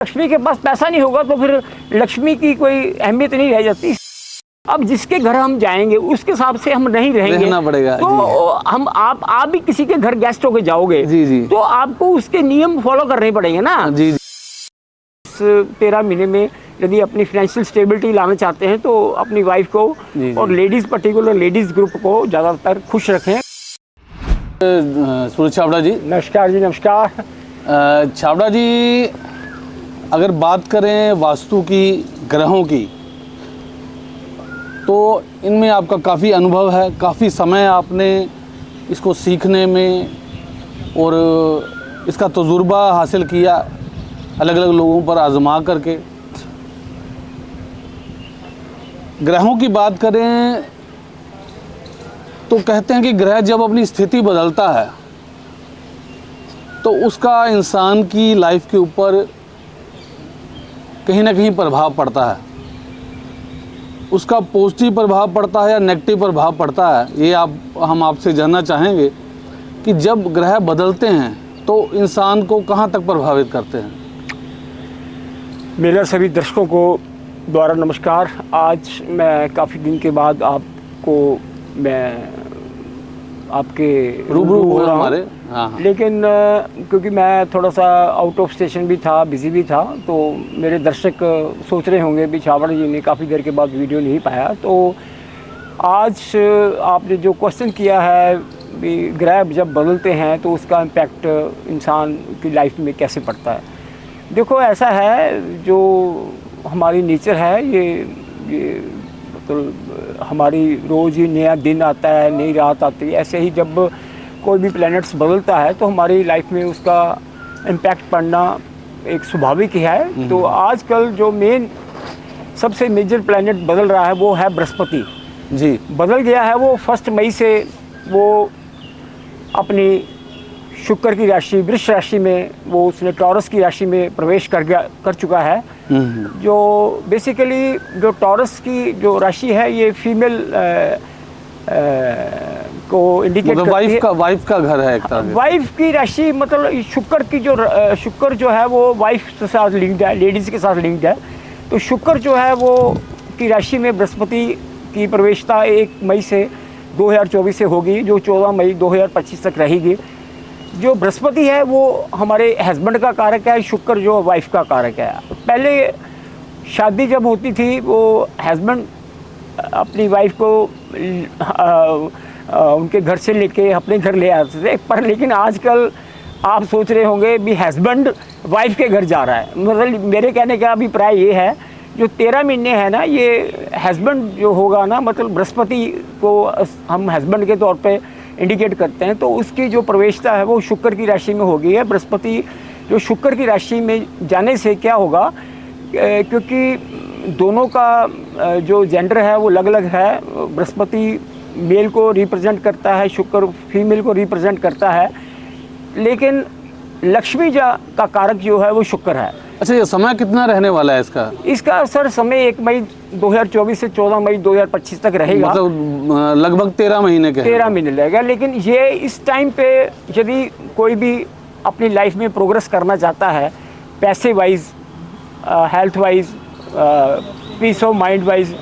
लक्ष्मी के पास पैसा नहीं होगा तो फिर लक्ष्मी की कोई अहमियत नहीं रह जाती। अब जिसके घर हम जाएंगे उसके हिसाब से हम नहीं रहेंगे, रहना पड़ेगा। तो हम आप भी किसी के घर गेस्ट होके जाओगे जी। तो आपको उसके नियम फॉलो करने पड़ेंगे ना। जी। इस 13 महीने में यदि अपनी फाइनेंशियल स्टेबिलिटी लाना चाहते हैं तो अपनी वाइफ को और लेडीज, पर्टिकुलर लेडीज ग्रुप को ज़्यादातर खुश रखें। सूरज छाबड़ा जी, नमस्कार जी। नमस्कार छाबड़ा जी, अगर बात करें वास्तु की, ग्रहों की, तो इनमें आपका काफ़ी अनुभव है, काफ़ी समय आपने इसको सीखने में और इसका तजुर्बा हासिल किया अलग अलग लोगों पर आजमा करके। ग्रहों की बात करें तो कहते हैं कि ग्रह जब अपनी स्थिति बदलता है तो उसका इंसान की लाइफ के ऊपर कहीं ना कहीं प्रभाव पड़ता है। उसका पॉजिटिव प्रभाव पड़ता है या नेगेटिव प्रभाव पड़ता है, ये हम आपसे जानना चाहेंगे कि जब ग्रह बदलते हैं तो इंसान को कहाँ तक प्रभावित करते हैं। मेरा सभी दर्शकों को द्वारा नमस्कार। आज मैं काफ़ी दिन के बाद मैं आपके रूबरू हो रहा हूँ। हाँ। लेकिन क्योंकि मैं थोड़ा सा आउट ऑफ स्टेशन भी था, बिजी भी था, तो मेरे दर्शक सोच रहे होंगे भी छाबड़ा जी ने काफ़ी देर के बाद वीडियो नहीं पाया। तो आज आपने जो क्वेश्चन किया है भी ग्रह जब बदलते हैं तो उसका इम्पैक्ट इंसान की लाइफ में कैसे पड़ता है। देखो, ऐसा है जो हमारी नेचर है, ये मतलब हमारी रोज़ ही नया दिन आता है, नई रात आती है। ऐसे ही जब कोई भी प्लैनेट्स बदलता है तो हमारी लाइफ में उसका इम्पैक्ट पड़ना एक स्वाभाविक ही है। तो आजकल जो सबसे मेजर प्लैनेट बदल रहा है वो है बृहस्पति जी। बदल गया है वो 1 मई से, वो अपनी शुक्र की राशि वृष राशि में, वो उसने टॉरस की राशि में प्रवेश कर चुका है। जो बेसिकली जो टॉरस की जो राशि है ये फीमेल को इंडिकेट करती है। वाइफ का घर है एक तरह। वाइफ की राशि मतलब शुक्र जो है वो वाइफ के साथ लिंक्ड है, लेडीज़ के साथ लिंक्ड है। तो शुक्र जो है वो की राशि में बृहस्पति की प्रवेशता 1 मई से 2024 से होगी, जो 14 मई 2025 तक रहेगी। जो बृहस्पति है वो हमारे हस्बैंड का कारक है, शुक्र जो वाइफ का कारक है। पहले शादी जब होती थी वो हस्बैंड अपनी वाइफ को उनके घर से लेके अपने घर ले आते थे, पर लेकिन आजकल आप सोच रहे होंगे भी हस्बैंड वाइफ के घर जा रहा है। मतलब मेरे कहने का अभिप्राय ये है, जो 13 महीने है ना, ये हस्बैंड जो होगा ना, मतलब बृहस्पति को हम हस्बैंड के तौर पे इंडिकेट करते हैं, तो उसकी जो प्रवेशता है वो शुक्र की राशि में हो गई है। बृहस्पति जो शुक्र की राशि में जाने से क्या होगा, क्योंकि दोनों का जो जेंडर है वो अलग अलग है। बृहस्पति मेल को रिप्रेजेंट करता है, शुक्र फीमेल को रिप्रेजेंट करता है, लेकिन लक्ष्मी का कारक जो है वो शुक्र है। अच्छा, ये समय कितना रहने वाला है इसका? सर समय 1 मई 2024 से 14 मई 2025 तक रहेगा। मतलब लगभग 13 महीने के 13 महीने लगेगा। लेकिन ये इस टाइम पे यदि कोई भी अपनी लाइफ में प्रोग्रेस करना चाहता है, पैसे wise, health wise, peace of mind wise,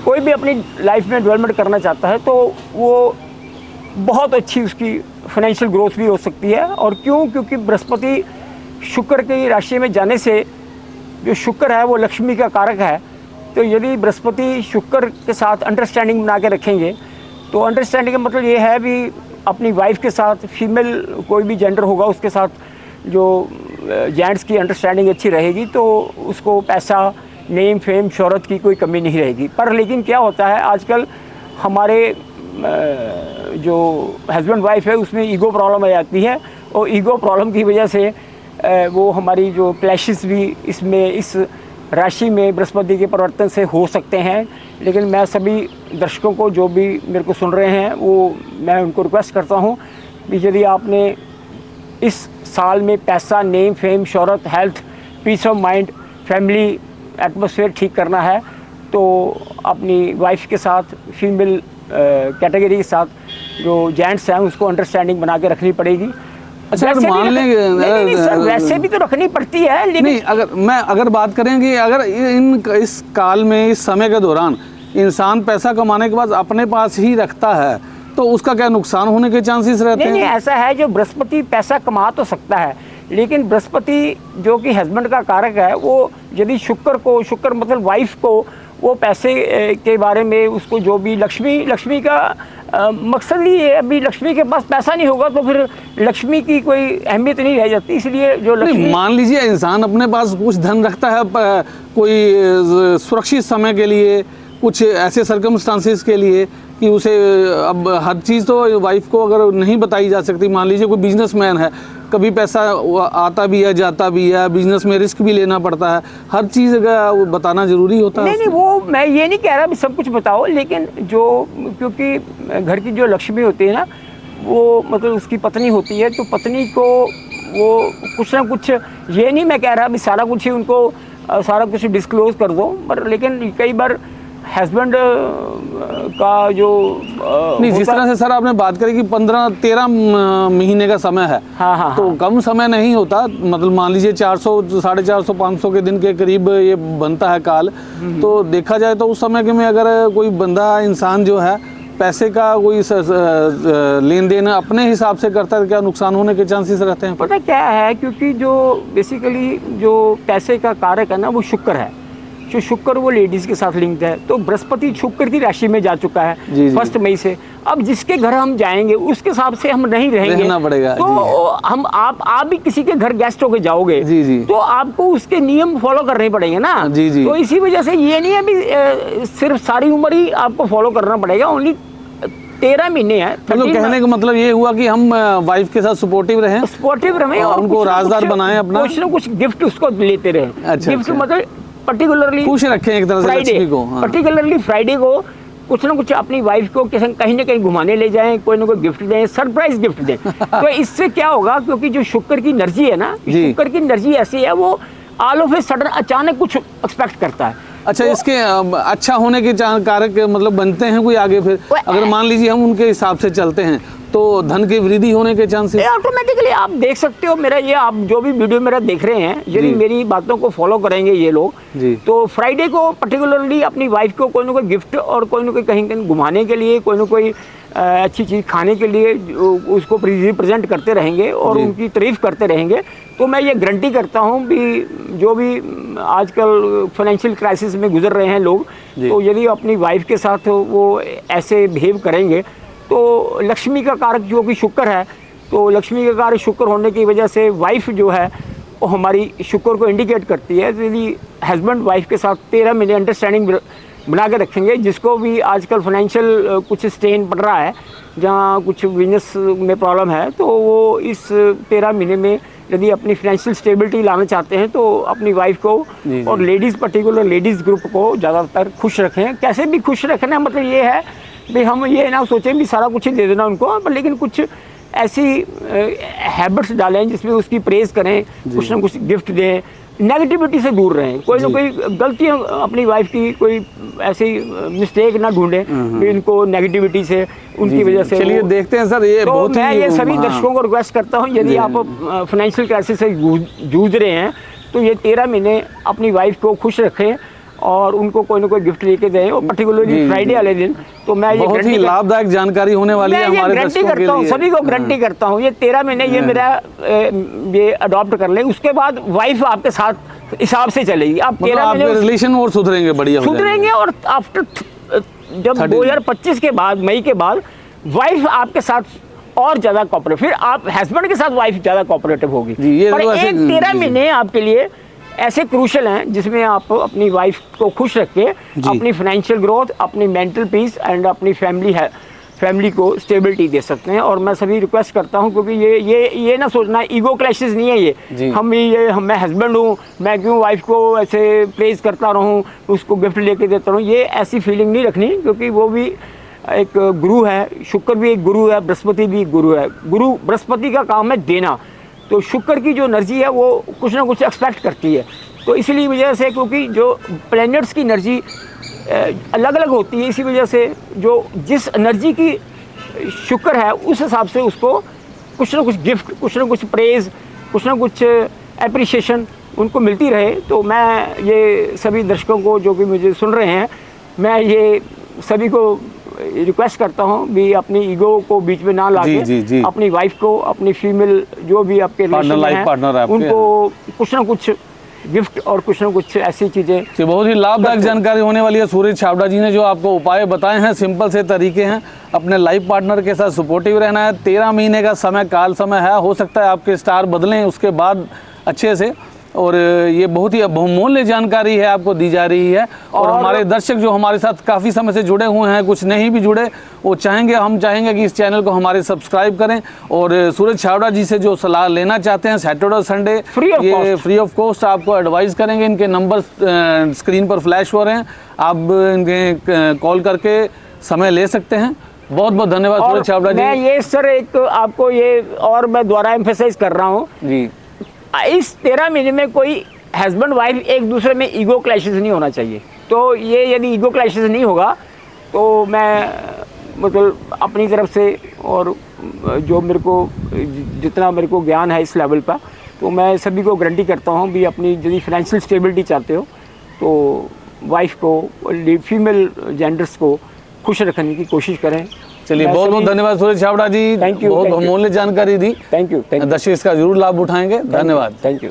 कोई भी अपनी लाइफ में डेवलपमेंट करना चाहता है तो वो बहुत अच्छी उसकी फाइनेंशियल ग्रोथ भी हो सकती है। और क्योंकि बृहस्पति शुक्र की राशि में जाने से, जो शुक्र है वो लक्ष्मी का कारक है, तो यदि बृहस्पति शुक्र के साथ अंडरस्टैंडिंग बना के रखेंगे तो अंडरस्टैंडिंग का मतलब ये है भी अपनी वाइफ के साथ, फीमेल कोई भी जेंडर होगा उसके साथ जो जेंट्स की अंडरस्टैंडिंग अच्छी रहेगी तो उसको पैसा, नेम, फेम, शोहरत की कोई कमी नहीं रहेगी। पर लेकिन क्या होता है आजकल हमारे जो हस्बैंड वाइफ है उसमें ईगो प्रॉब्लम आ जाती है, और ईगो प्रॉब्लम की वजह से वो हमारी जो क्लैशेस भी इस राशि में बृहस्पति के परिवर्तन से हो सकते हैं। लेकिन मैं सभी दर्शकों को जो भी मेरे को सुन रहे हैं मैं उनको रिक्वेस्ट करता हूँ कि यदि आपने इस साल में पैसा, नेम, फेम, शोहरत, health, peace of mind, family atmosphere ठीक करना है तो अपनी वाइफ के साथ, फीमेल कैटेगरी के साथ जो जेंट्स हैं उसको अंडरस्टैंडिंग बना के रखनी पड़ेगी। अच्छा, वैसे भी मान रख- लें नहीं, नहीं, सर, वैसे भी तो रखनी पड़ती है, लेकिन नहीं, अगर बात करें कि अगर इस काल में, इस समय के दौरान इंसान पैसा कमाने के बाद अपने पास ही रखता है तो उसका क्या नुकसान होने के चांसेस रहते नहीं, नहीं, हैं? ऐसा है, जो बृहस्पति पैसा कमा तो सकता है, लेकिन बृहस्पति जो कि हस्बैंड का कारक है, वो यदि शुक्र मतलब वाइफ को वो पैसे के बारे में उसको जो भी लक्ष्मी का मकसद ही है, अभी लक्ष्मी के पास पैसा नहीं होगा तो फिर लक्ष्मी की कोई अहमियत नहीं रह जाती, इसलिए जो नहीं, लक्ष्मी मान लीजिए इंसान अपने पास कुछ धन रखता है कोई सुरक्षित समय के लिए, कुछ ऐसे सर्कमस्टांसेस के लिए कि उसे, अब हर चीज़ तो वाइफ को अगर नहीं बताई जा सकती। मान लीजिए कोई बिजनेसमैन है, कभी पैसा आता भी है जाता भी है, बिजनेस में रिस्क भी लेना पड़ता है, हर चीज़ वो बताना ज़रूरी होता है? नहीं, नहीं, वो मैं ये नहीं कह रहा भी सब कुछ बताओ, लेकिन जो, क्योंकि घर की जो लक्ष्मी होती है ना, वो मतलब उसकी पत्नी होती है, तो पत्नी को वो कुछ ना कुछ, ये नहीं मैं कह रहा भी सारा कुछ ही उनको सारा कुछ डिस्क्लोज कर दो, पर लेकिन कई बार हस्बैंड का जो नहीं, जिस तरह से सर आपने बात करी कि 15-13 महीने का समय है, हाँ, तो कम समय नहीं होता, मतलब मान लीजिए 400, 450, 500 के दिन के करीब ये बनता है काल। तो देखा जाए तो उस समय के में अगर कोई बंदा, इंसान जो है पैसे का कोई लेन देन अपने हिसाब से करता है, क्या नुकसान होने के चांसेस रहते हैं? पता क्या है, क्योंकि जो बेसिकली जो पैसे का कारक है ना, वो शुक्र है, जो शुक्र वो लेडीज के साथ लिंक्ड है, तो बृहस्पति शुक्र की राशि में जा चुका है जी, 1 मई से। अब जिसके घर हम जाएंगे उसके हिसाब से हम नहीं रहेंगे, रहना पड़ेगा, तो हम आप भी किसी के घर गेस्ट होके जाओगे, जी। तो आपको उसके नियम फॉलो करने पड़ेंगे ना। जी। तो इसी वजह से ये नहीं है भी सिर्फ सारी उम्र ही आपको फॉलो करना पड़ेगा, ओनली 13 महीने है। मतलब कहने का मतलब ये हुआ कि हम वाइफ के साथ सपोर्टिव रहें, सपोर्टिव रहे और उनको राजदार बनाएं अपना, कुछ ना कुछ गिफ्ट उसको लेते रहे। अच्छा, गिफ्ट अच्छा। मतलब पर्टिकुलरली खुश रखें एक तरह से फ्राइडे, लक्ष्मी को। हाँ। पर्टिकुलरली फ्राइडे को कुछ ना कुछ अपनी वाइफ को कहीं ना कहीं घुमाने ले जाएं, कोई ना कोई गिफ्ट दें, सरप्राइज गिफ्ट दें। तो इससे क्या होगा, क्योंकि जो शुक्र की एनर्जी है ना, शुक्र की एनर्जी ऐसी है, वो ऑल ऑफ ए सडन अचानक कुछ एक्सपेक्ट करता है। अच्छा, तो इसके अच्छा होने के कारक मतलब बनते हैं कोई आगे? फिर अगर मान लीजिए हम उनके हिसाब से चलते हैं तो धन की वृद्धि होने के चांसेस? ऑटोमेटिकली आप देख सकते हो, मेरा ये, आप जो भी वीडियो मेरा देख रहे हैं, यदि मेरी बातों को फॉलो करेंगे ये लोग, तो फ्राइडे को पर्टिकुलरली अपनी वाइफ को कोई ना कोई गिफ्ट और कोई ना कोई कहीं घुमाने के लिए, कोई ना कोई अच्छी चीज़ खाने के लिए उसको रिप्रेजेंट करते रहेंगे और उनकी तारीफ करते रहेंगे। तो मैं ये गारंटी करता हूँ भी जो भी आजकल फाइनेंशियल क्राइसिस में गुजर रहे हैं लोग, तो यदि अपनी वाइफ के साथ वो ऐसे बिहेव करेंगे, तो लक्ष्मी का कारक जो कि शुक्र है, तो लक्ष्मी का कारक शुक्र होने की वजह से वाइफ जो है वो हमारी शुक्र को इंडिकेट करती है। तो यदि हस्बैंड वाइफ के साथ 13 महीने अंडरस्टैंडिंग बना के रखेंगे, जिसको भी आजकल फाइनेंशियल कुछ स्ट्रेन पड़ रहा है, जहाँ कुछ बिजनेस में प्रॉब्लम है, तो वो इस 13 महीने में यदि अपनी फाइनेंशियल स्टेबिलिटी लाना चाहते हैं तो अपनी वाइफ को और लेडीज़, पर्टिकुलर लेडीज़ ग्रुप को ज़्यादातर खुश रखें। कैसे भी खुश रखना, मतलब ये है भी हम ये ना सोचें भी सारा कुछ ही दे देना उनको, पर लेकिन कुछ ऐसी हैबिट्स डालें जिसमें उसकी प्रेज़ करें, कुछ ना कुछ गिफ्ट दें, नेगेटिविटी से दूर रहें, कोई ना कोई गलतियाँ अपनी वाइफ की कोई ऐसी मिस्टेक ना ढूंढें कि इनको नेगेटिविटी से उनकी वजह से। चलिए देखते हैं सर, ये तो बहुत मैं ये सभी दर्शकों को रिक्वेस्ट करता हूँ, यदि आप फाइनेंशियल क्राइसिस से जूझ रहे हैं तो ये 13 महीने अपनी वाइफ को खुश रखें और उनको कोई ना कोई गिफ्ट लेके दें, और पर्टिकुलरली फ्राइडे वाले दिन। तो मैं ये बहुत ही लाभदायक जानकारी होने वाली है हमारे दर्शकों के लिए। सभी को गारंटी करता हूँ, ये 13 महीने ये मेरा ये अडॉप्ट कर ले, उसके बाद वाइफ आपके साथ हिसाब से चलेगी। आप 13 महीने रिलेशन और सुधरेंगे, बढ़िया सुधरेंगे, और आफ्टर जब 2025 के बाद, मई के बाद, वाइफ आपके साथ और ज़्यादा कोऑपरेटिव, फिर आप हस्बैंड के साथ वाइफ ज़्यादा कोऑपरेटिव होगी। पर एक 13 महीने आपके लिए ऐसे क्रूशल हैं जिसमें आप अपनी वाइफ को खुश रख के अपनी फाइनेंशियल ग्रोथ, अपनी मेंटल पीस एंड अपनी फैमिली को स्टेबिलिटी दे सकते हैं। और मैं सभी रिक्वेस्ट करता हूं, क्योंकि ये ना सोचना, ईगो क्लैशेस नहीं है ये, मैं हस्बैंड हूँ, मैं क्यों वाइफ को ऐसे प्रेज करता रहूँ, उसको गिफ्ट लेके देता रहूँ, ये ऐसी फीलिंग नहीं रखनी, क्योंकि वो भी एक गुरु है, शुक्र भी एक गुरु है, बृहस्पति भी एक गुरु है। गुरु बृहस्पति का काम है देना, तो शुक्र की जो एनर्जी है वो कुछ ना कुछ एक्सपेक्ट करती है। तो इसीलिए वजह से, क्योंकि जो प्लैनेट्स की एनर्जी अलग अलग होती है, इसी वजह से जो जिस एनर्जी की शुक्र है उस हिसाब से उसको कुछ ना कुछ गिफ्ट, कुछ ना कुछ प्रेज़, कुछ ना कुछ एप्रिसिएशन उनको मिलती रहे। तो मैं ये सभी दर्शकों को जो भी मुझे सुन रहे हैं, मैं ये सभी को रिक्वेस्ट करता हूँ भी अपनी ईगो को बीच में ना लाके जी। अपनी वाइफ को, अपनी फीमेल जो भी आपके रिलेशन में हैं, उनको कुछ ना कुछ गिफ्ट और कुछ ना कुछ ऐसी चीज़ें। तो बहुत ही लाभदायक जानकारी होने वाली है। सूरज छाबड़ा जी ने जो आपको उपाय बताए हैं, सिंपल से तरीके हैं। अपने लाइफ पार्टनर के साथ सपोर्टिव रहना है। 13 महीने का काल समय है, हो सकता है आपके स्टार बदलें उसके बाद अच्छे से। और ये बहुत ही बहुमूल्य जानकारी है आपको दी जा रही है। और हमारे दर्शक जो हमारे साथ काफ़ी समय से जुड़े हुए हैं, कुछ नहीं भी जुड़े, वो हम चाहेंगे कि इस चैनल को हमारे सब्सक्राइब करें। और सूरज छाबड़ा जी से जो सलाह लेना चाहते हैं सैटरडे और संडे, ये फ्री ऑफ कॉस्ट आपको एडवाइस करेंगे। इनके नंबर स्क्रीन पर फ्लैश हो रहे हैं, आप इनके कॉल करके समय ले सकते हैं। बहुत बहुत धन्यवाद सूरज छाबड़ा जी। मैं ये सर एक आपको ये और मैं दोबारा एम्फेसाइज कर रहा हूँ जी, इस 13 महीने में कोई हस्बैंड वाइफ एक दूसरे में ईगो क्लैशेस नहीं होना चाहिए। तो ये यदि ईगो क्लैशेस नहीं होगा तो मैं मतलब अपनी तरफ से और जो मेरे को जितना मेरे को ज्ञान है इस लेवल पर, तो मैं सभी को गारंटी करता हूँ भी अपनी यदि फाइनेंशियल स्टेबिलिटी चाहते हो तो वाइफ को, फीमेल जेंडर्स को खुश रखने की कोशिश करें। चलिए बहुत बहुत धन्यवाद सूरज छाबड़ा जी, थैंक यू, बहुत बहुमूल्य जानकारी दी। Thank you. दर्शक इसका जरूर लाभ उठाएंगे। धन्यवाद। Thank you.